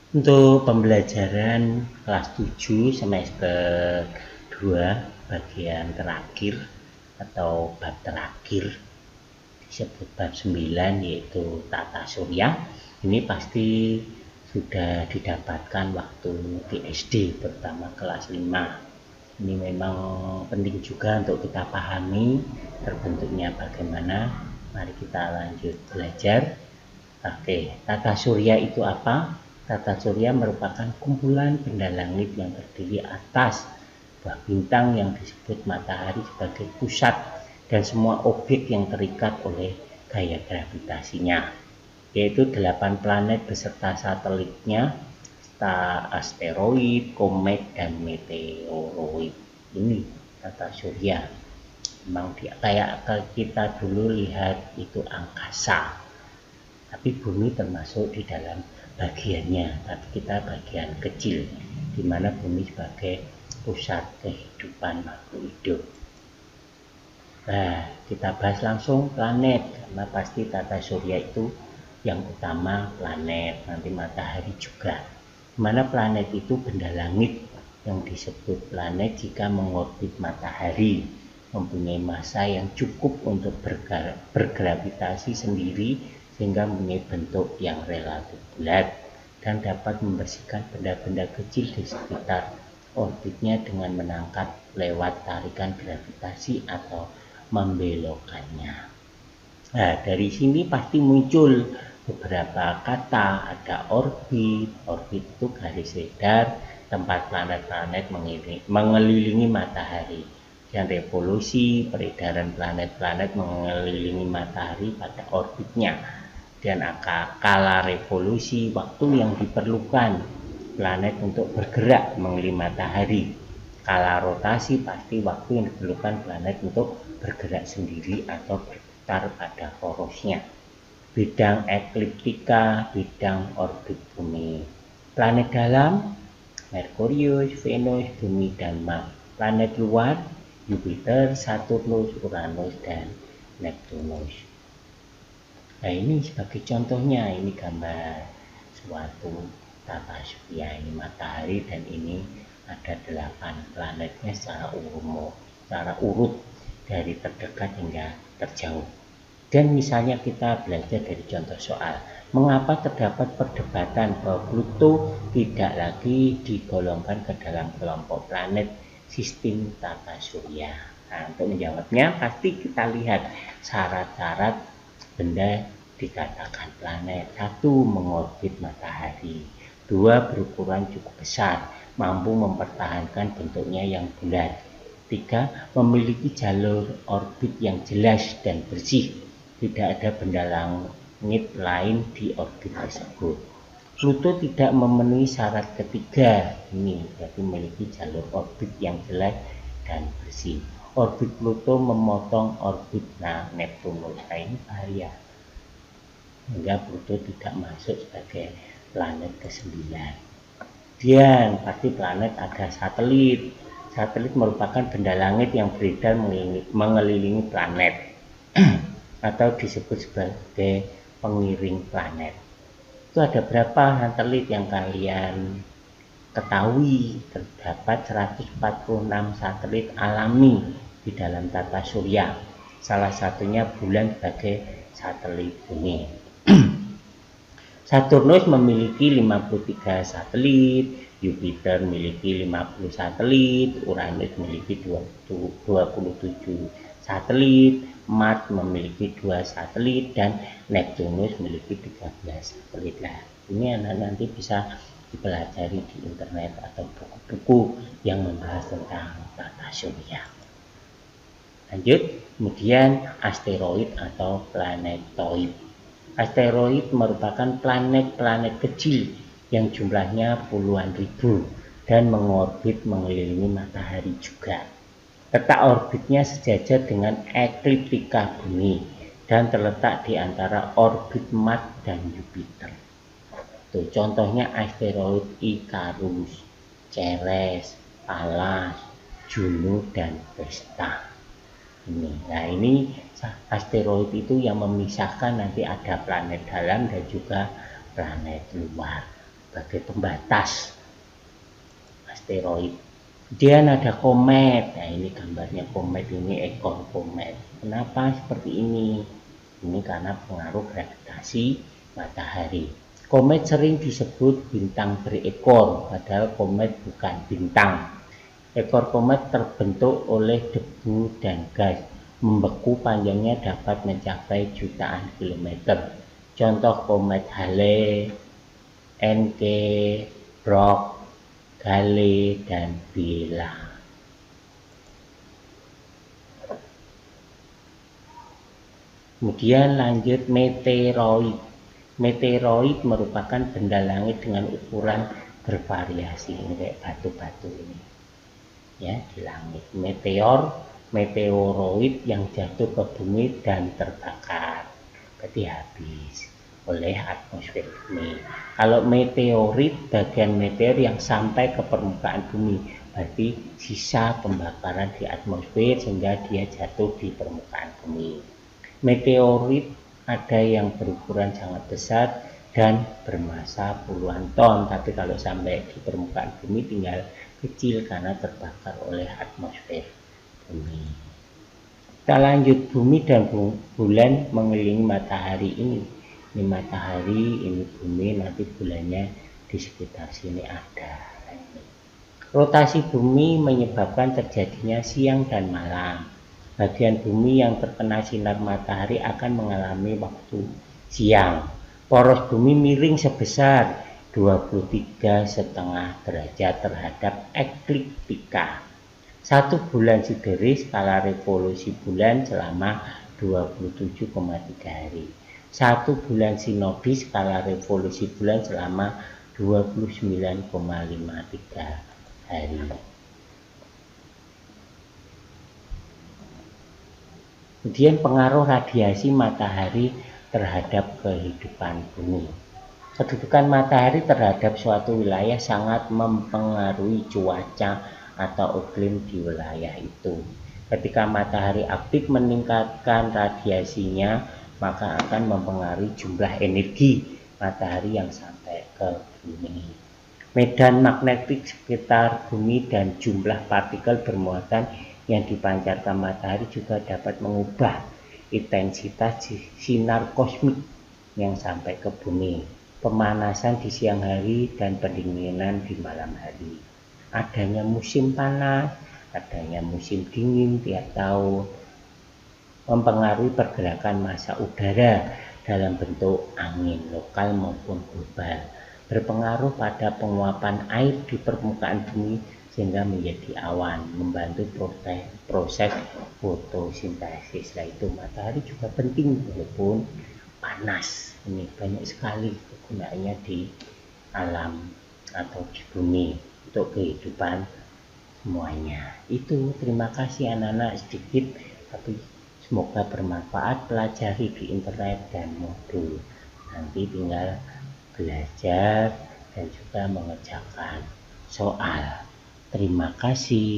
Untuk pembelajaran kelas 7 semester 2 bagian terakhir atau bab terakhir disebut bab 9 yaitu tata surya. Ini pasti sudah didapatkan waktu di SD terutama kelas 5. Ini memang penting juga untuk kita pahami terbentuknya bagaimana. Mari kita lanjut belajar. Oke, tata surya itu apa? Tata surya merupakan kumpulan benda langit yang terdiri atas buah bintang yang disebut matahari sebagai pusat dan semua objek yang terikat oleh gaya gravitasinya, yaitu 8 planet beserta satelitnya, asteroid, komet, dan meteoroid. Ini tata surya. Memang kayak kita dulu lihat itu angkasa, tapi bumi termasuk di dalam bagiannya, tapi kita bagian kecil, di mana bumi sebagai pusat kehidupan makhluk hidup. Nah, kita bahas langsung planet, karena pasti tata surya itu yang utama planet, nanti matahari juga. Dimana planet itu benda langit yang disebut planet jika mengorbit matahari, mempunyai massa yang cukup untuk bergravitasi sendiri sehingga mempunyai bentuk yang relatif bulat dan dapat membersihkan benda-benda kecil di sekitar orbitnya dengan menangkap lewat tarikan gravitasi atau membelokkannya. Nah, dari sini pasti muncul beberapa kata, ada orbit. Orbit itu garis sedar tempat planet-planet mengelilingi matahari, dan revolusi peredaran planet-planet mengelilingi matahari pada orbitnya, dan kala revolusi waktu yang diperlukan planet untuk bergerak mengelilingi matahari. Kala rotasi pasti waktu yang diperlukan planet untuk bergerak sendiri atau berputar pada porosnya. Bidang ekliptika, bidang orbit bumi. Planet dalam, Merkurius, Venus, bumi, dan Mars. Planet luar, Jupiter, Saturnus, Uranus, dan Neptunus. Nah, ini sebagai contohnya, ini gambar suatu tata surya, ini matahari, dan ini ada 8 planetnya secara urut dari terdekat hingga terjauh. Dan misalnya kita belajar dari contoh soal, mengapa terdapat perdebatan bahwa Pluto tidak lagi digolongkan ke dalam kelompok planet sistem tata surya. Nah, untuk menjawabnya pasti kita lihat syarat-syarat benda dikatakan planet. 1. Mengorbit matahari. 2. Berukuran cukup besar, mampu mempertahankan bentuknya yang bulat. 3. Memiliki jalur orbit yang jelas dan bersih, tidak ada benda langit lain di orbit tersebut. Pluto tidak memenuhi syarat ketiga, ini berarti memiliki jalur orbit yang jelas dan bersih. Orbit Pluto memotong orbit Neptunus. Nah, ini bahaya, hingga Pluto tidak masuk sebagai planet ke-9. Kemudian pasti planet ada satelit. Satelit merupakan benda langit yang beredar mengelilingi planet atau disebut sebagai pengiring planet. Itu ada berapa satelit yang kalian ketahui? Terdapat 146 satelit alami di dalam tata surya. Salah satunya bulan sebagai satelit bumi. Saturnus memiliki 53 satelit, Jupiter memiliki 50 satelit, Uranus memiliki 27 satelit, Mars memiliki 2 satelit, dan Neptunus memiliki 13 satelit. Nah, ini nanti bisa dipelajari di internet atau buku-buku yang membahas tentang tata surya. Lanjut, kemudian asteroid atau planetoid. Asteroid merupakan planet-planet kecil yang jumlahnya puluhan ribu dan mengorbit mengelilingi matahari juga. Letak orbitnya sejajar dengan ekliptika bumi dan terletak di antara orbit Mars dan Jupiter. Tuh, contohnya asteroid Icarus, Ceres, Pallas, Juno, dan Vesta. Nah, ini asteroid itu yang memisahkan nanti ada planet dalam dan juga planet luar. sebagai pembatas asteroid. Kemudian ada komet. Nah, ini gambarnya komet, ini ekor komet. Kenapa seperti ini? Ini karena pengaruh gravitasi matahari. Komet sering disebut bintang berekor, padahal komet bukan bintang. Ekor komet terbentuk oleh debu dan gas. Membeku, panjangnya dapat mencapai jutaan kilometer. Contoh komet Halley, Encke, Brock, Gale, dan Biela. Kemudian lanjut meteoroid. Meteoroid merupakan benda langit dengan ukuran bervariasi. Ini kayak batu-batu ini, ya, di langit. Meteoroid yang jatuh ke bumi dan terbakar, berarti habis oleh atmosfer bumi. Kalau meteorit, bagian meteor yang sampai ke permukaan bumi, berarti sisa pembakaran di atmosfer sehingga dia jatuh di permukaan bumi. Meteorit ada yang berukuran sangat besar dan bermassa puluhan ton, tapi kalau sampai di permukaan bumi tinggal kecil karena terbakar oleh atmosfer bumi. Kita lanjut, bumi dan bulan mengelilingi matahari ini. Ini matahari, ini bumi, nanti bulannya di sekitar sini ada. Rotasi bumi menyebabkan terjadinya siang dan malam. Bagian bumi yang terkena sinar matahari akan mengalami waktu siang. Poros bumi miring sebesar 23,5 derajat terhadap ekliptika. 1 bulan sideris skala revolusi bulan selama 27,3 hari. 1 bulan sinodis skala revolusi bulan selama 29,53 hari. Kemudian pengaruh radiasi matahari terhadap kehidupan bumi. Kedudukan matahari terhadap suatu wilayah sangat mempengaruhi cuaca atau iklim di wilayah itu. Ketika matahari aktif meningkatkan radiasinya, maka akan mempengaruhi jumlah energi matahari yang sampai ke bumi. Medan magnetik sekitar bumi dan jumlah partikel bermuatan yang dipancarkan matahari juga dapat mengubah intensitas sinar kosmik yang sampai ke bumi. Pemanasan di siang hari dan pendinginan di malam hari. Adanya musim panas, adanya musim dingin tiap tahun, mempengaruhi pergerakan massa udara dalam bentuk angin lokal maupun global, berpengaruh pada penguapan air di permukaan bumi sehingga menjadi awan, membantu proses fotosintesis. Nah, itu matahari juga penting walaupun panas. Ini banyak sekali kegunaannya di alam atau di bumi untuk kehidupan semuanya. Itu, terima kasih anak-anak, sedikit tapi semoga bermanfaat. Pelajari di internet dan modul, nanti tinggal belajar dan juga mengerjakan soal. Terima kasih.